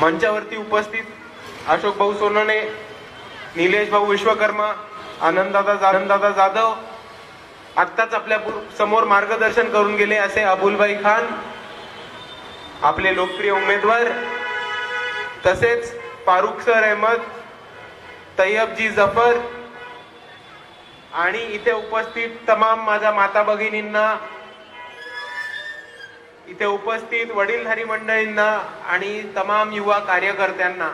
मंचावरती उपस्थित अशोक भाऊ सोनवणे, निलेश भाऊ विश्वकर्मा, आनंददादा जाधव, आत्ताच आपल्या समोर मार्गदर्शन करून गेले असे अबुलभाई खान, आपले लोकप्रिय उमेदवार, तसेच फारुख सर अहमद, तैयबजी जफर आणि इथे उपस्थित तमाम माझ्या माता भगिनींना, इथे उपस्थित वडीलधारी मंडळींना आणि तमाम युवा कार्यकर्त्यांना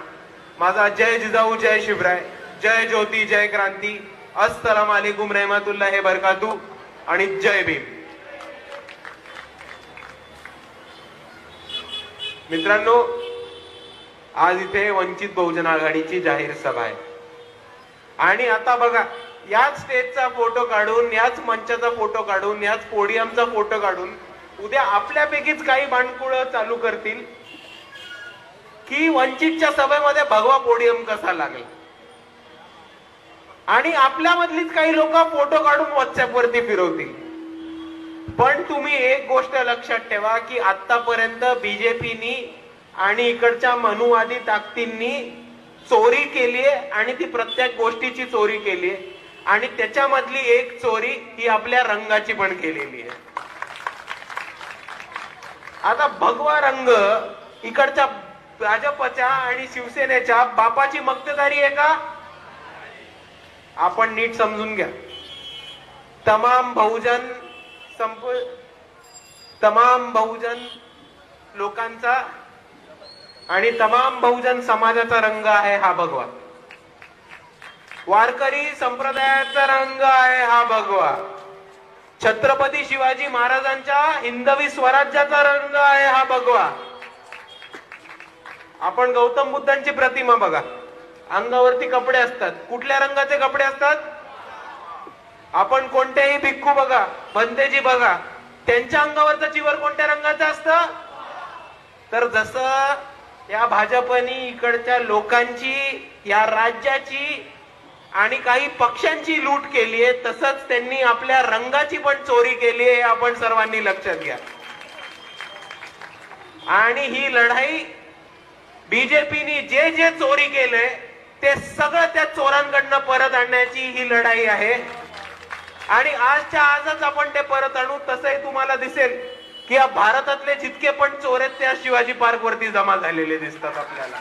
माझा जय जिजाऊ, जय शिवराय, जय ज्योती, जय क्रांती, अस्सलाम वालेकुम रहमतुल्लाहि बरकातू आणि जय भीम. मित्रांनो, आज इथे वंचित बहुजन आघाडीची जाहीर सभा आहे आणि आता बघा, याच स्टेजचा फोटो काढून, याच मंचाचा फोटो काढून, याच पोडियमचा फोटो काढून उद्या आपल्यापैकीच काही बाणकुळ चालू करतील की वंचितच्या सभेमध्ये भगवा पोडियम कसा लागला, आणि आपल्यामधलीच काही लोक फोटो काढून व्हॉट्सअप वरती फिरवतील. पण तुम्ही एक गोष्ट लक्षात ठेवा की आतापर्यंत बीजेपीनी आणि इकडच्या मनुवादी ताकदींनी चोरी केली आहे आणि ती प्रत्येक गोष्टीची चोरी केली आहे आणि त्याच्यामधली एक चोरी ही आपल्या रंगाची पण केलेली आहे. आता भगवा रंग इकडच्या भाजपच्या आणि शिवसेनेच्या बापाची मक्तेदारी आहे का? आपण नीट समजून घ्या. तमाम बहुजन लोकांचा आणि तमाम बहुजन समाजाचा रंग आहे हा भगवा. वारकरी संप्रदायाचा रंग आहे हा भगवा. छत्रपती शिवाजी महाराजांच्या हिंदवी स्वराज्याचा रंग आहे हा भगवा. आपण गौतम बुद्धांची प्रतिमा बघा, अंगावरती कपडे असतात. कुठल्या रंगाचे कपडे असतात? आपण कोणत्याही भिक्खू बघा, बंदेजी बघा, त्यांच्या अंगावरचं चिवर कोणत्या रंगाचं असतं? तर जसं या भाजपनी इकडच्या लोकांची, या राज्याची आणि काही पक्षांची लूट केली आहे, तसंच त्यांनी आपल्या रंगाची पण चोरी केली आहे, आपण सर्वांनी लक्षात घ्या. आणि ही लढाई बीजेपीनी जे जे चोरी केलंय ते सगळं त्या चोरांकडनं परत आणण्याची ही लढाई आहे. आणि आजच्या आजच आपण ते परत आणू. तसंही तुम्हाला दिसेल की या भारतातले जितके पण चोर आहेत त्या शिवाजी पार्क वरती जमा झालेले दिसतात आपल्याला.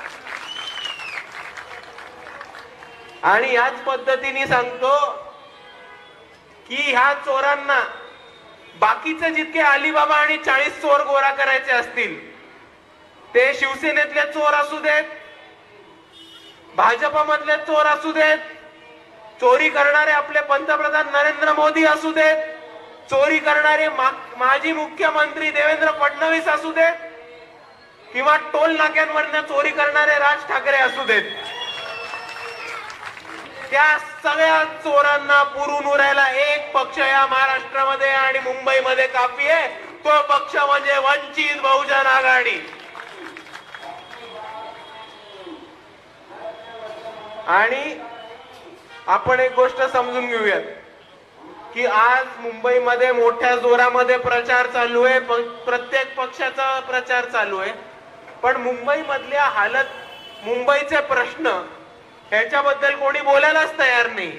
आणि याच पद्धतीने सांगतो की ह्या चोरांना बाकीचे जितके अलिबाबा आणि 40 चोर गोळा करायचे असतील, ते शिवसेनेतले चोर असू देत, भाजपमधले चोर असू देत, चोरी करणारे आपले पंतप्रधान नरेंद्र मोदी असू देत, चोरी करणारे माजी मुख्यमंत्री देवेंद्र फडणवीस असू देत, किंवा टोल नाक्यांवरनं चोरी करणारे राज ठाकरे असू देत, त्या सगळ्या चोरांना पुरून उरायला एक पक्ष या महाराष्ट्रामध्ये आणि मुंबईमध्ये काफी आहे. तो पक्ष म्हणजे वंचित बहुजन आघाडी. आणि आपण एक गोष्ट समजून घेऊयात की आज मुंबईमध्ये मोठ्या जोरामध्ये प्रचार चालू आहे, प्रत्येक पक्षाचा प्रचार चालू आहे. पण मुंबई मधल्या हालत, मुंबईचे प्रश्न ह्याच्याबद्दल कोणी बोलायलाच तयार नाही.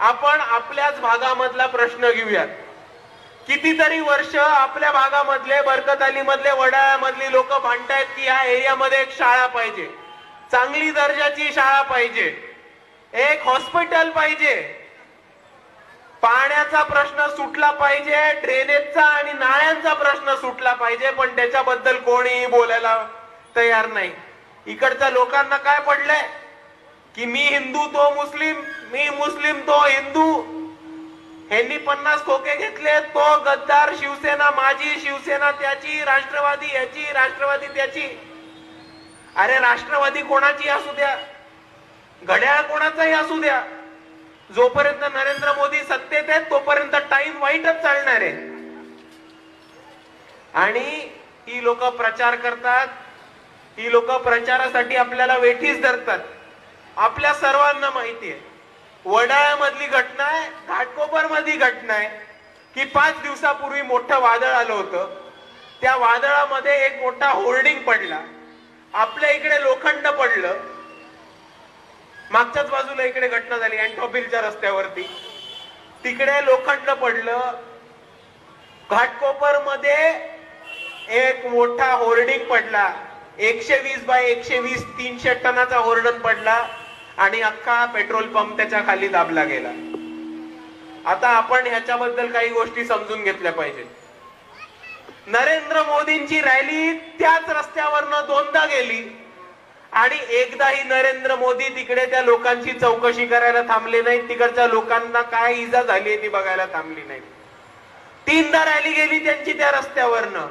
आपण आपल्याच भागामधला प्रश्न घेऊयात. कितीतरी वर्ष आपल्या भागामधले, बरकत अली मधले, वडाळ्यामधली लोक भांडतायत की या एरियामध्ये एक शाळा पाहिजे, चांगली दर्जाची शाळा पाहिजे, एक हॉस्पिटल पाहिजे, पाण्याचा प्रश्न सुटला पाहिजे, ड्रेनेजचा आणि नाळ्यांचा प्रश्न सुटला पाहिजे. पण त्याच्याबद्दल कोणीही बोलायला तयार नाही. इकडच्या लोकांना काय पडलंय की मी हिंदू तो मुस्लिम, मी मुस्लिम तो हिंदू. ह्यांनी 50 खोके घेतले, तो गद्दार, शिवसेना माझी, शिवसेना त्याची, राष्ट्रवादी याची, राष्ट्रवादी त्याची. अरे राष्ट्रवादी कोणाची असू द्या, घड्याळ कोणाचाही असू द्या, जोपर्यंत नरेंद्र मोदी सत्तेत आहेत तोपर्यंत टाइम वाईटच चालणार आहे. आणि ही लोक प्रचार करतात, ही लोक प्रचारासाठी आपल्याला वेठीस धरतात. आपल्या सर्वांना माहिती आहे वडाळ्यामधली घटना आहे, घाटकोपर मधली घटना आहे की 5 दिवसापूर्वी मोठं वादळ आलं होतं. त्या वादळामध्ये एक मोठा होर्डिंग पडला आपल्या इकडे लोखंड पडलं, मागच्याच बाजूला इकडे घटना झाली अँटॉपिलच्या रस्त्यावरती, तिकडे लोखंड पडलं. घाटकोपर मध्ये एक मोठा होर्डिंग पडला, 120 बाय 120 300 टनाचा होर्डिंग पडला आणि अख्खा पेट्रोल पंप त्याच्या खाली दाबला गेला. आता आपण ह्याच्याबद्दल काही गोष्टी समजून घेतल्या पाहिजेत. नरेंद्र मोदींची रॅली त्याच रस्त्यावरनं दोनदा गेली आणि एकदाही नरेंद्र मोदी तिकडे त्या लोकांची चौकशी करायला थांबले नाहीत, तिकडच्या लोकांना काय इजा झाली ती बघायला थांबली नाही. तीनदा रॅली गेली त्यांची त्या रस्त्यावरनं.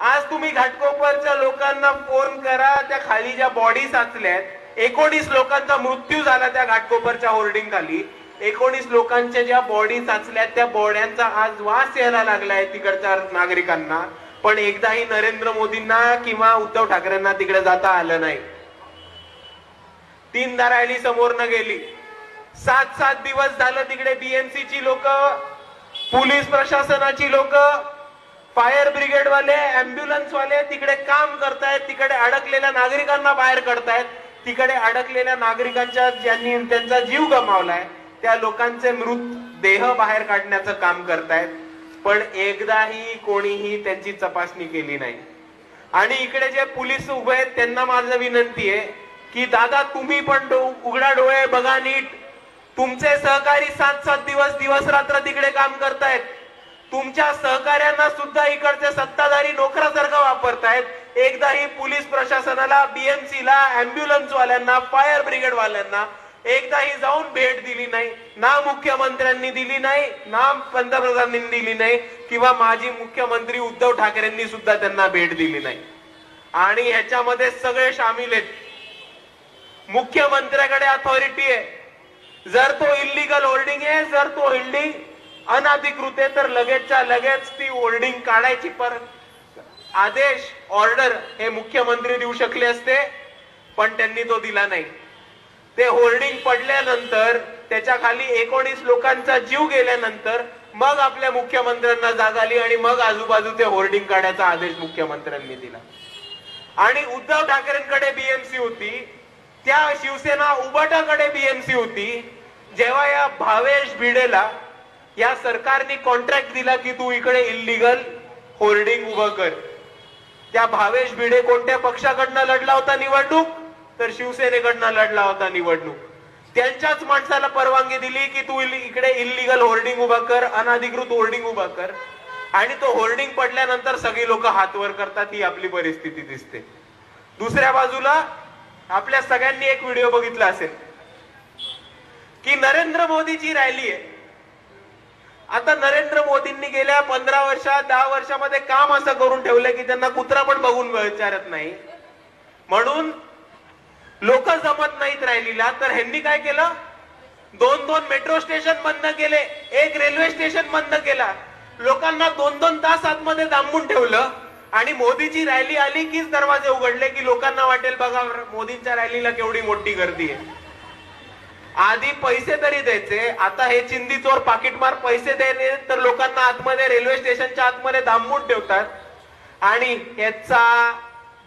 आज तुम्ही घाटकोपरच्या लोकांना फोन करा, त्या खाली ज्या बॉडी साचल्यात, 19 लोकांचा मृत्यू झाला त्या घाटकोपरच्या होर्डिंग खाली. 19 लोकांच्या ज्या बॉडी साचल्यात त्या बॉड्यांचा आज वास यायला लागलाय तिकडच्या नागरिकांना, पण एकदाही नरेंद्र मोदींना किंवा उद्धव ठाकरेंना तिकडे जाता आलं नाही. तीनदा रॅली समोर न गेली. 7 दिवस झालं तिकडे बीएमसी ची लोक, पोलीस प्रशासनाची लोक, फायर ब्रिगेड वाले, अँब्युलन्स वाले तिकडे काम करतायत, तिकडे अडकलेल्या नागरिकांना बाहेर काढतायत, तिकडे अडकलेल्या नागरिकांच्या ज्यांनी त्यांचा जीव गमावलाय त्या लोकांचे मृतदेह बाहेर काढण्याचं काम करतायत, पण एकदाही कोणीही त्यांची तपासणी केली नाही. आणि इकडे जे पोलीस उभे आहेत त्यांना माझं विनंती आहे की दादा तुम्ही पण उघडा डोळे बघा नीट. तुमचे सहकारी 7 दिवस दिवस रात्र तिकडे काम करतायत. तुमच्या सहकार्यांना सुद्धा इकडचे सत्ताधारी नोकरासारखं वापरतायत. एकदाही पोलीस प्रशासनाला, बीएमसीला, अँब्युलन्स वाल्यांना, फायर ब्रिगेड वाल्यांना एकदाही जाऊन भेट दिली नाही. ना मुख्यमंत्र्यांनी दिली नाही, ना पंतप्रधानांनी दिली नाही, किंवा माजी मुख्यमंत्री उद्धव ठाकरेंनी सुद्धा त्यांना भेट दिली नाही. आणि ह्याच्यामध्ये सगळे सामील आहेत. मुख्यमंत्र्याकडे अथॉरिटी आहे. जर तो इल्लीगल होर्डिंग आहे, जर तो होर्डिंग अनधिकृत आहे तर लगेचच्या लगेच ती होर्डिंग काढायची आदेश, ऑर्डर हे मुख्यमंत्री देऊ शकले असते, पण त्यांनी तो दिला नाही. ते होर्डिंग पडल्यानंतर, त्याच्या खाली 19 लोकांचा जीव गेल्यानंतर मग आपल्या मुख्यमंत्र्यांना जाग आली आणि मग आजूबाजूचे होर्डिंग काढायचा आदेश मुख्यमंत्र्यांनी दिला. आणि उद्धव ठाकरेंकडे बीएमसी होती, त्या शिवसेना उबाटाकडे बीएमसी होती. जेव्हा या भावेश भिडेला या सरकारने कॉन्ट्रॅक्ट दिला की तू इकडे इल्लीगल होर्डिंग उभं कर, त्या भावेश भिडे कोणत्या पक्षाकडनं लढला होता निवडणूक? तर शिवसेनेकडनं लढला होता निवडणूक. त्यांच्याच माणसाला परवानगी दिली की तू इकडे इल्लीगल होर्डिंग उभा कर, अनधिकृत होर्डिंग उभा कर, आणि तो होर्डिंग पडल्यानंतर सगळी लोक हात वर करतात. ही आपली परिस्थिती दिसते. दुसऱ्या बाजूला आपल्या सगळ्यांनी एक व्हिडिओ बघितला असेल की नरेंद्र मोदीची रॅली आहे. आता नरेंद्र मोदींनी गेल्या 15 वर्षात 10 वर्षामध्ये काम असं करून ठेवलंय की त्यांना कुत्रा पण बघून विचारत नाही, म्हणून लोक जमत नाहीत रॅलीला. तर ह्यांनी काय केलं? 2 मेट्रो स्टेशन बंद केले, एक रेल्वे स्टेशन बंद केला, लोकांना 2 तास आतमध्ये दांबून ठेवलं. आणि मोदीची रॅली आली कीच दरवाजे उघडले की लोकांना वाटेल बघा मोदींच्या रॅलीला केवढी मोठी गर्दी आहे. आधी पैसे तरी द्यायचे, आता हे चिंदी चोर पाकिटमार पैसे द्यायचे तर लोकांना आतमध्ये, रेल्वे स्टेशनच्या आतमध्ये दांबून ठेवतात. आणि ह्याचा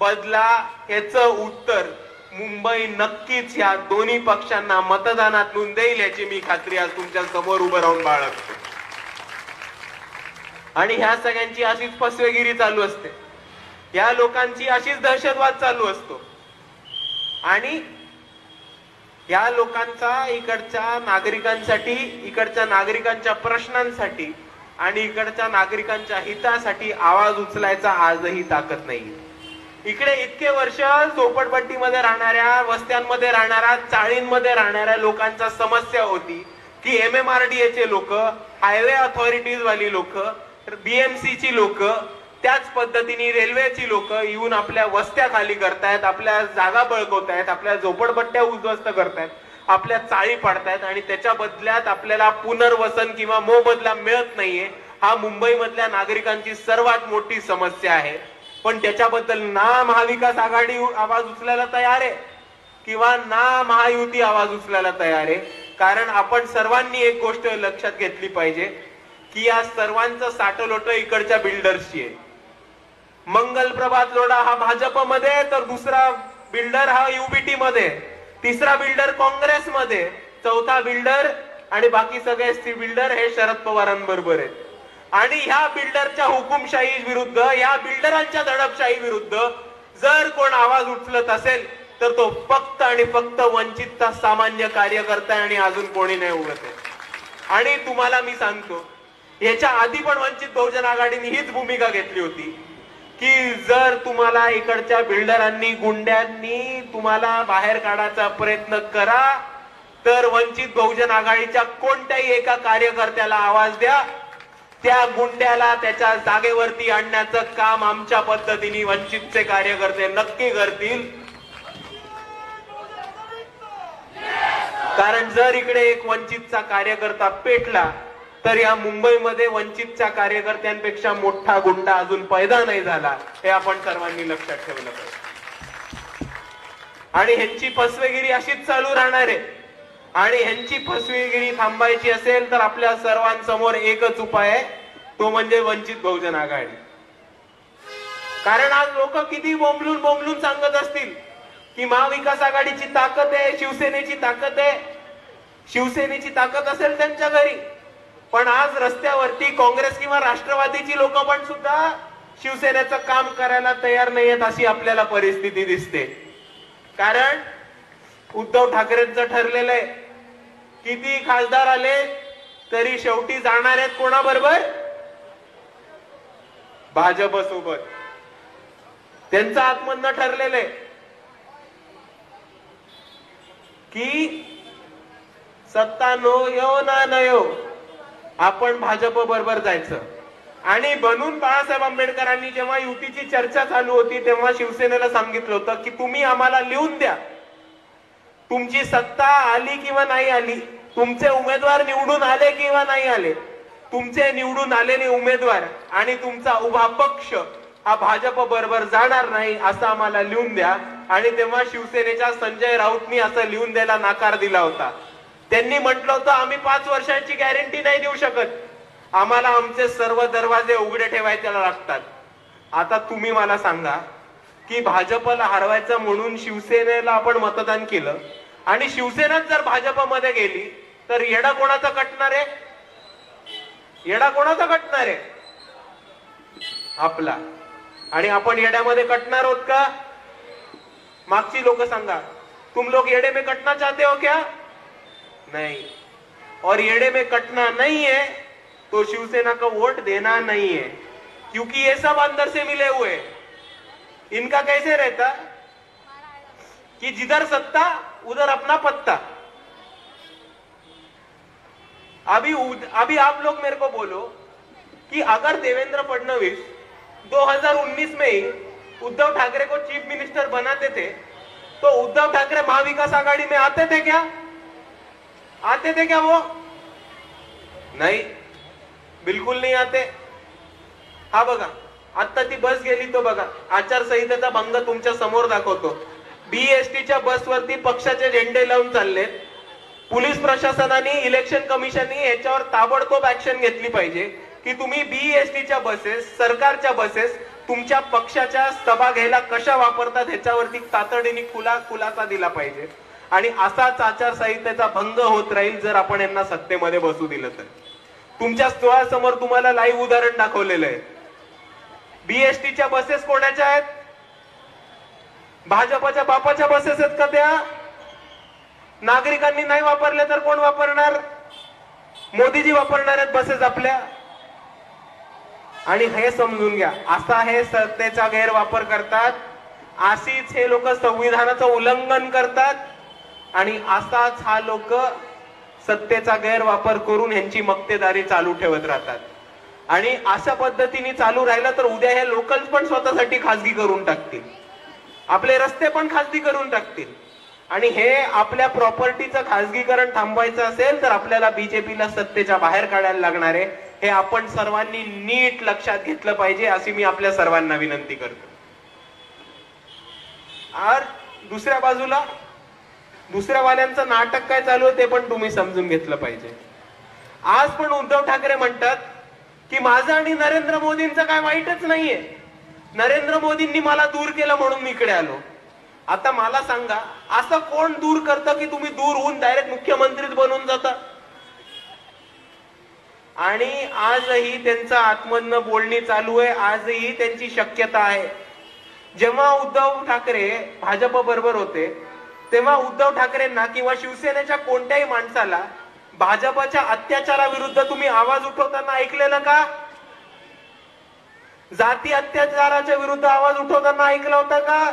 बदला, ह्याचं उत्तर मुंबई नक्कीच या दोन्ही पक्षांना मतदानातून देईल याची मी खात्री आज तुमच्या समोर उभं राहून बाळगतो. आणि ह्या सगळ्यांची अशीच फसवेगिरी चालू असते, या लोकांची अशीच दहशतवाद चालू असतो. आणि या लोकांचा इकडच्या नागरिकांसाठी, इकडच्या नागरिकांच्या प्रश्नांसाठी आणि इकडच्या नागरिकांच्या हितासाठी आवाज उचलायचा आजही ताकद नाही. इकडे इतके वर्ष झोपडपट्टीमध्ये राहणाऱ्या, वस्त्यांमध्ये राहणाऱ्या, चाळींमध्ये राहणाऱ्या लोकांचा समस्या होती की MMRDA चे लोक, हायवे अथॉरिटीज वाली लोक, बीएमसी ची लोक, त्याच पद्धतीने रेल्वेची लोक येऊन आपल्या वस्त्या खाली करतायत, आपल्या जागा बळकवतायत, आपल्या झोपडपट्ट्या उद्ध्वस्त करतायत, आपल्या चाळी पाडतायत. आणि त्याच्या बदल्यात आपल्याला पुनर्वसन किंवा मोबदला मिळत नाहीये. हा मुंबईमधल्या नागरिकांची सर्वात मोठी समस्या आहे. पण त्याच्याबद्दल ना महाविकास आघाडी आवाज उचलायला तयार आहे किंवा ना महायुती आवाज उचलायला तयार आहे. कारण आपण सर्वांनी एक गोष्ट लक्षात घेतली पाहिजे की या सर्वांचं साठलोट इकडच्या बिल्डर्सची आहे. मंगल प्रभात लोढा हा भाजपमध्ये, तर दुसरा बिल्डर हा युबीटी मध्ये, तिसरा बिल्डर काँग्रेसमध्ये, चौथा बिल्डर आणि बाकी सगळे बिल्डर हे शरद पवारांबरोबर आहेत. आणि ह्या बिल्डरच्या हुकुमशाही विरुद्ध, या बिल्डरांच्या दडपशाही विरुद्ध जर कोण आवाज उचलत असेल तर तो फक्त आणि फक्त वंचितचा सामान्य कार्यकर्ता आणि अजून कोणी नाही उभत आहे. आणि तुम्हाला मी सांगतो, याच्या आधी पण वंचित बहुजन आघाडीने हीच भूमिका घेतली होती की जर तुम्हाला इकडच्या बिल्डरांनी, गुंड्यांनी तुम्हाला बाहेर काढायचा प्रयत्न करा तर वंचित बहुजन आघाडीच्या कोणत्याही एका कार्यकर्त्याला आवाज द्या, त्या गुंड्याला त्याच्या जागेवरती आणण्याचं काम आमच्या पद्धतीने वंचितचे कार्यकर्ते नक्की करतील. कारण जर इकडे एक वंचितचा कार्यकर्ता पेटला तर या मुंबईमध्ये वंचितच्या कार्यकर्त्यांपेक्षा मोठा गुंडा अजून पैदा नाही झाला, हे आपण सर्वांनी लक्षात ठेवलं पाहिजे. आणि ह्यांची फसवेगिरी अशीच चालू राहणार आहे. आणि ह्यांची फसवेगिरी थांबायची असेल तर आपल्या सर्वांसमोर एकच उपाय आहे, तो म्हणजे वंचित बहुजन आघाडी. कारण आज लोक किती बोंबलून बोंबलून सांगत असतील की महाविकास आघाडीची ताकद आहे, शिवसेनेची ताकद आहे. शिवसेनेची ताकद असेल त्यांच्या घरी, पण आज रस्त्यावरती काँग्रेस किंवा राष्ट्रवादीची लोक पण सुद्धा शिवसेनेचं काम करायला तयार नाहीयेत अशी आपल्याला परिस्थिती दिसते. कारण उद्धव ठाकरेंचं ठरलेलं आहे, किती खासदार आले तरी शेवटी जाणार आहेत कोणाबरोबर? भाजप सोबत. त्यांचं आत्मधन ठरलेलं आहे की सत्ता नो यो ना नयो, आपण भाजप बरोबर जायचं. आणि बनून बाळासाहेब आंबेडकरांनी जेव्हा युतीची चर्चा चालू होती तेव्हा शिवसेनेला सांगितलं होतं की तुम्ही आम्हाला लिहून द्या, तुमची सत्ता आली किंवा नाही आली, तुमचे उमेदवार निवडून आले किंवा नाही आले, तुमचे निवडून आलेले उमेदवार आणि तुमचा उभा पक्ष हा भाजप बरोबर जाणार नाही असं आम्हाला लिहून द्या. आणि तेव्हा शिवसेनेच्या संजय राऊतनी असं लिहून द्यायला नकार दिला होता. त्यांनी म्हटलं होतं आम्ही 5 वर्षांची गॅरंटी नाही देऊ शकत, आम्हाला आमचे सर्व दरवाजे उघडे ठेवायला लागतात. आता तुम्ही मला सांगा की भाजपला हरवायचं म्हणून शिवसेनेला आपण मतदान केलं आणि शिवसेनाच जर भाजपमध्ये गेली तर येडा कोणाचा कटणार आहे? येडा कोणाचा कटणार आहे? आपला. आणि आपण येड्यामध्ये कटणार आहोत का? मागची लोक सांगा, तुम लोग येडे में कटना चाहते हो क्या? नहीं. और येडे में कटना नहीं है तो शिवसेना का वोट देना नहीं है, क्योंकि ये सब अंदर से मिले हुए. इनका कैसे रहता कि जिधर सत्ता उधर अपना पत्ता. अभी आप लोग मेरे को बोलो कि अगर देवेंद्र फडणवीस 2019 में ही उद्धव ठाकरे को चीफ मिनिस्टर बनाते थे तो उद्धव ठाकरे महाविकास आघाड़ी में आते थे क्या? आते थे क्या वो? नहीं, बिल्कुल नहीं आते. हा बघा, आता ती बस गेली तो बघा, आचारसंहितेचा भंग तुमच्या समोर दाखवतो. बीएसटीच्या बसवरती पक्षाचे झेंडे लावून चाललेत. पोलीस प्रशासनाने, इलेक्शन कमिशनने याच्यावर ताबडतोब ऍक्शन घेतली पाहिजे की तुम्ही बीएसटीच्या बसेस, सरकारच्या बसेस तुमच्या पक्षाच्या सभा घ्यायला कशा वापरतात ह्याच्यावरती तातडीने खुलासा दिला पाहिजे. आणि असाच आचारसंहितेचा भंग होत राहील जर आपण यांना सत्तेमध्ये बसू दिलं तर. तुमच्या डोळ्यासमोर तुम्हाला लाईव्ह उदाहरण दाखवलेलं आहे. बीएसटीच्या बसेस कोणाच्या आहेत? भाजपच्या बापाच्या बसेस आहेत का त्या? नागरिकांनी नाही वापरले तर कोण वापरणार? मोदीजी वापरणार आहेत बसेस आपल्या. आणि हे समजून घ्या, असा हे सत्तेचा गैरवापर करतात, अशीच हे लोक संविधानाचं उल्लंघन करतात आणि असाच हा लोक सत्तेचा गैरवापर करून ह्यांची मक्तेदारी चालू ठेवत राहतात. आणि अशा पद्धतीने चालू राहिलं तर उद्या हे लोकल्स पण स्वतःसाठी खासगी करून टाकतील, आपले रस्ते पण खासगी करून टाकतील. आणि हे आपल्या प्रॉपर्टीचं खासगीकरण थांबवायचं असेल तर आपल्याला बीजेपीला सत्तेच्या बाहेर काढायला लागणार आहे. हे आपण सर्वांनी नीट लक्षात घेतलं पाहिजे अशी मी आपल्या सर्वांना विनंती करतो. और दुसऱ्या बाजूला दुसऱ्या वाल्यांचं नाटक काय चालू आहे ते पण तुम्ही समजून घेतलं पाहिजे. आज पण उद्धव ठाकरे म्हणतात की माझं आणि नरेंद्र मोदींचं काय वाईटच नाहीये, नरेंद्र मोदींनी मला दूर केलं म्हणून मी इकडे आलो. आता मला सांगा, असं कोण दूर करतं की तुम्ही दूर होऊन डायरेक्ट मुख्यमंत्रीच बनून जाता? आणि आजही त्यांचं आतमधनं बोलणी चालू आहे, आजही त्यांची शक्यता आहे. जेव्हा उद्धव ठाकरे भाजप बरोबर होते तेव्हा उद्धव ठाकरेंना किंवा शिवसेनेच्या कोणत्याही माणसाला भाजपच्या अत्याचाराविरुद्ध तुम्ही आवाज उठवताना ऐकलेलं का? जाती अत्याचाराच्या विरुद्ध आवाज उठवताना ऐकला होता का?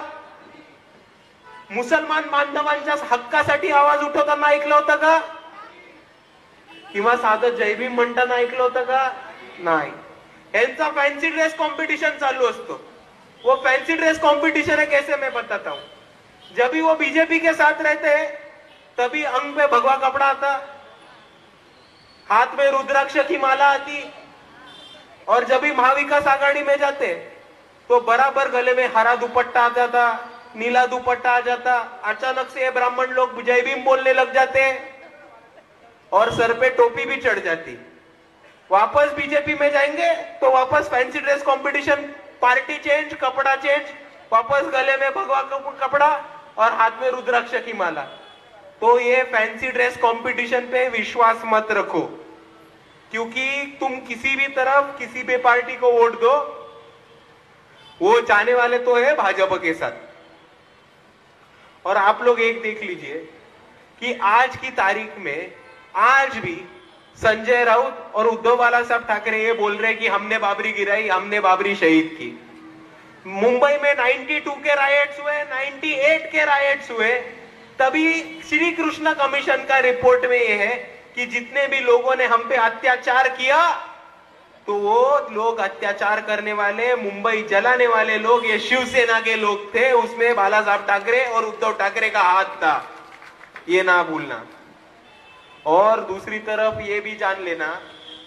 मुसलमान बांधवांच्या हक्कासाठी आवाज उठवताना ऐकलं होतं का? किंवा साधं जय भीम म्हणताना ऐकलं होतं का? नाही. यांचा फैंसी ड्रेस कंपटीशन चालू असतो. वो फैंसी ड्रेस कंपटीशन है कैसे मैं बताता हूं. जब भी वो बीजेपी के साथ रहते तभी अंग पे भगवा कपड़ा आता, हाथ में रुद्राक्ष की माला आती, और जब भी महाविकास आघाड़ी में जाते तो बराबर गले में हरा दुपट्टा आ जाता, नीला दुपट्टा आ जाता. अचानक से ये ब्राह्मण लोग जय भीम बोलने लग जाते और सर पे टोपी भी चढ़ जाती. वापस बीजेपी में जाएंगे तो वापस fancy dress competition, party change, कपड़ा चेंज, वापस गले में भगवा कपड़ा और हाथ में रुद्राक्ष की माला. तो ये फैंसी ड्रेस कंपटीशन पे विश्वास मत रखो, क्योंकि तुम किसी भी तरफ किसी भी पार्टी को वोट दो, वो जाने वाले तो है भाजपा के साथ. और आप लोग एक देख लीजिए कि आज की तारीख में आज भी संजय राउत और उद्धव बाला साहब ठाकरे ये बोल रहे हैं कि हमने बाबरी गिराई, हमने बाबरी शहीद की. मुंबई में 92 के रायट्स हुए, 98 के रायट्स हुए, तभी श्री कृष्ण कमीशन का रिपोर्ट में यह है कि जितने भी लोगों ने हम पे अत्याचार किया तो वो लोग, अत्याचार करने वाले, मुंबई जलाने वाले लोग ये शिवसेना के लोग थे. उसमें बाला साहब ठाकरे और उद्धव ठाकरे का हाथ था, ये ना भूलना. और दूसरी तरफ ये भी जान लेना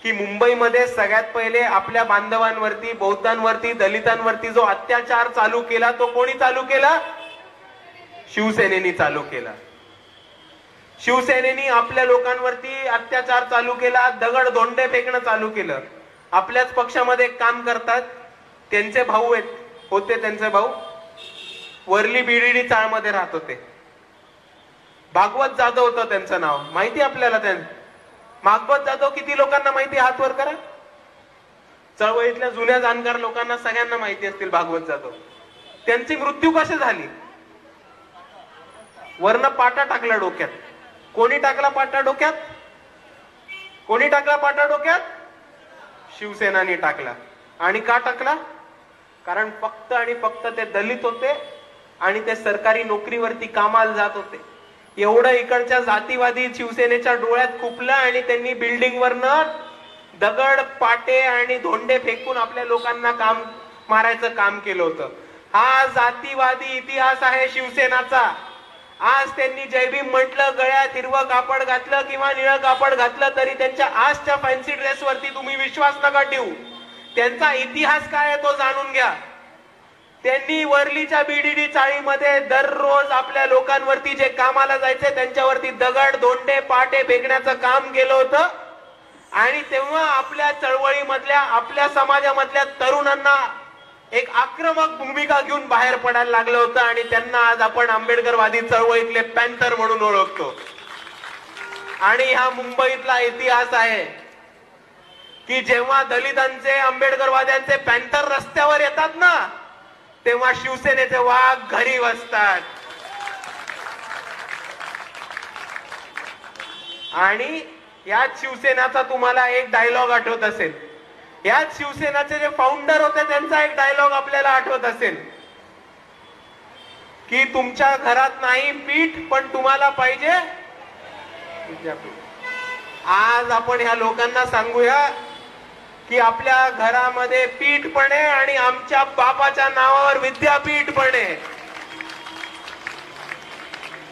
की मुंबईमध्ये सगळ्यात पहिले आपल्या बांधवांवरती, बौद्धांवरती, दलितांवरती जो अत्याचार चालू केला तो कोणी चालू केला? शिवसेनेनी चालू केला. शिवसेनेनी आपल्या लोकांवरती अत्याचार चालू केला, दगड धोंडे फेकणं चालू केलं. आपल्याच पक्षामध्ये काम करतात, त्यांचे भाऊ होते, त्यांचे भाऊ वरली बीडीडी चाळमध्ये राहत होते. भागवत जाधव होतं त्यांचं नाव, माहिती आपल्याला. भागवत जाधव किती लोकांना माहिती? हात वर करा. चळवळीतल्या जुन्या जाणकार लोकांना सगळ्यांना माहिती असतील भागवत जाधव. त्यांची मृत्यू कशी झाली? वरनं पाटा टाकला डोक्यात. कोणी टाकला पाटा डोक्यात? कोणी टाकला पाटा डोक्यात? शिवसेनानी टाकला. आणि का टाकला? कारण फक्त आणि फक्त ते दलित होते आणि ते सरकारी नोकरीवरती कामाला जात होते. एवढं इकडच्या जातीवादी शिवसेनेच्या डोळ्यात खुपलं आणि त्यांनी बिल्डिंग वरनं दगड, पाटे आणि धोंडे फेकून आपल्या लोकांना काम मारायचं काम केलं होतं. हा जातीवादी इतिहास आहे शिवसेनाचा. आज त्यांनी जय भीम म्हटलं, गळ्यात हिरवं कापड घातलं किंवा निळं कापड घातलं तरी त्यांच्या आजच्या फॅन्सी ड्रेसवरती तुम्ही विश्वास नका ठेवू. त्यांचा इतिहास काय आहे तो जाणून घ्या. त्यांनी वरलीच्या बीडीडी चाळीमध्ये दररोज आपल्या लोकांवरती जे कामाला जायचे त्यांच्यावरती दगड, धोंडे, पाटे फेकण्याचं काम केलं होतं. आणि तेव्हा आपल्या चळवळीमधल्या, आपल्या समाजामधल्या तरुणांना एक आक्रमक भूमिका घेऊन बाहेर पडायला लागलं होतं आणि त्यांना आज आपण आंबेडकरवादी चळवळीतले पॅन्थर म्हणून ओळखतो. आणि हा मुंबईतला इतिहास आहे की जेव्हा दलितांचे, आंबेडकरवाद्यांचे पॅन्थर रस्त्यावर येतात ना, तेव्हा शिवसेनेचे वाघ घरी बसतात. आणि याच शिवसेनेचा तुम्हाला एक डायलॉग आठवत असेल. याच शिवसेनेचे जे फाउंडर होते त्यांचा एक डायलॉग आपल्याला आठवत असेल की तुमच्या घरात नाही पीठ पण तुम्हाला पाहिजे. आज आपण ह्या लोकांना सांगूया की आपल्या घरामध्ये पीठ पण आहे आणि आमच्या बापाच्या नावावर विद्यापीठ पण आहे.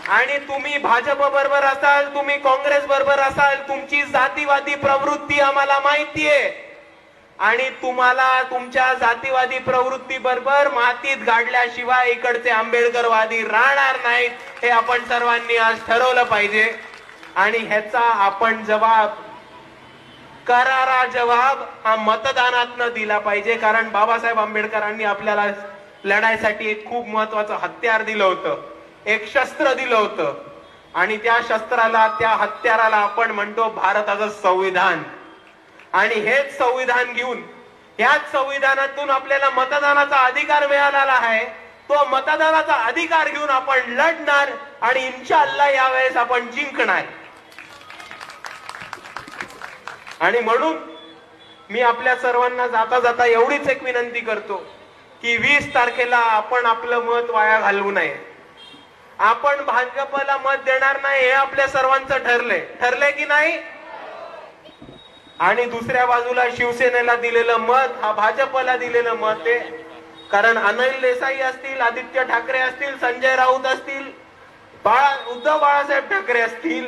आणि तुम्ही भाजप बरोबर असाल, तुम्ही काँग्रेस बरोबर असाल, तुमची जातीवादी प्रवृत्ती आम्हाला माहितीये आणि तुम्हाला तुमच्या जातीवादी प्रवृत्ती बरोबर मातीत गाडल्याशिवाय इकडचे आंबेडकरवादी राहणार नाहीत. हे आपण सर्वांनी आज ठरवलं पाहिजे आणि ह्याचा आपण जबाब करारा जवाब हा मतदानातनं दिला पाहिजे. कारण बाबासाहेब आंबेडकरांनी आपल्याला लढाईसाठी एक खूप महत्वाचं हत्यार दिलं होतं, एक शस्त्र दिलं होतं, आणि त्या शस्त्राला, त्या हत्याराला आपण म्हणतो भारताचं संविधान. आणि हेच संविधान घेऊन, याच संविधानातून आपल्याला मतदानाचा अधिकार मिळालेला आहे. तो मतदानाचा अधिकार घेऊन आपण लढणार आणि इन्शाअल्लाह यावेळेस आपण जिंकणार. आणि म्हणून मी आपल्या सर्वांना जाता जाता एवढीच एक विनंती करतो की 20 तारखेला आपण आपलं मत वाया घालवू नये. आपण भाजपला मत देणार नाही हे आपल्या सर्वांचं ठरलंय की नाही. आणि दुसऱ्या बाजूला शिवसेनेला दिलेलं मत हा भाजपला दिलेलं मत आहे. कारण अनिल देसाई असतील, आदित्य ठाकरे असतील, संजय राऊत असतील, उद्धव बाळासाहेब ठाकरे असतील,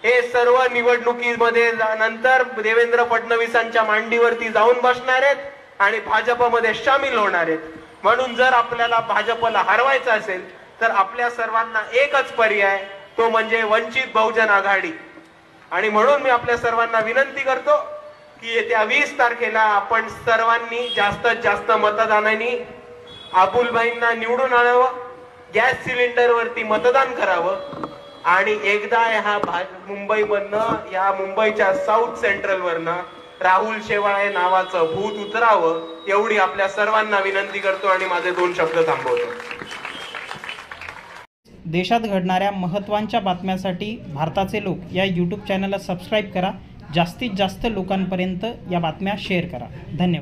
हे सर्व निवडणुकीमध्ये नंतर देवेंद्र फडणवीसांच्या मांडीवरती जाऊन बसणार आहेत आणि भाजपमध्ये सामील होणार आहेत. म्हणून जर आपल्याला भाजपला हरवायचं असेल तर आपल्या सर्वांना एकच पर्याय, तो म्हणजे वंचित बहुजन आघाडी. आणि म्हणून मी आपल्या सर्वांना विनंती करतो की येत्या 20 तारखेला आपण सर्वांनी जास्तीत जास्त मतदानाने अबुलभाईंना निवडून आणावं, गॅस सिलेंडरवरती मतदान करावं आणि एकदा ह्या मुंबईमधनं, या मुंबईच्या साऊथ सेंट्रलवरनं राहुल शेवाळे नावाचं भूत उतरावं, एवढी आपल्या सर्वांना विनंती करतो आणि माझे 2 शब्द थांबवतो. देशात घडणाऱ्या महत्त्वाच्या बातम्यांसाठी भारताचे लोक या यूट्यूब चॅनलला सबस्क्राईब करा. जास्तीत जास्त लोकांपर्यंत या बातम्या शेअर करा. धन्यवाद.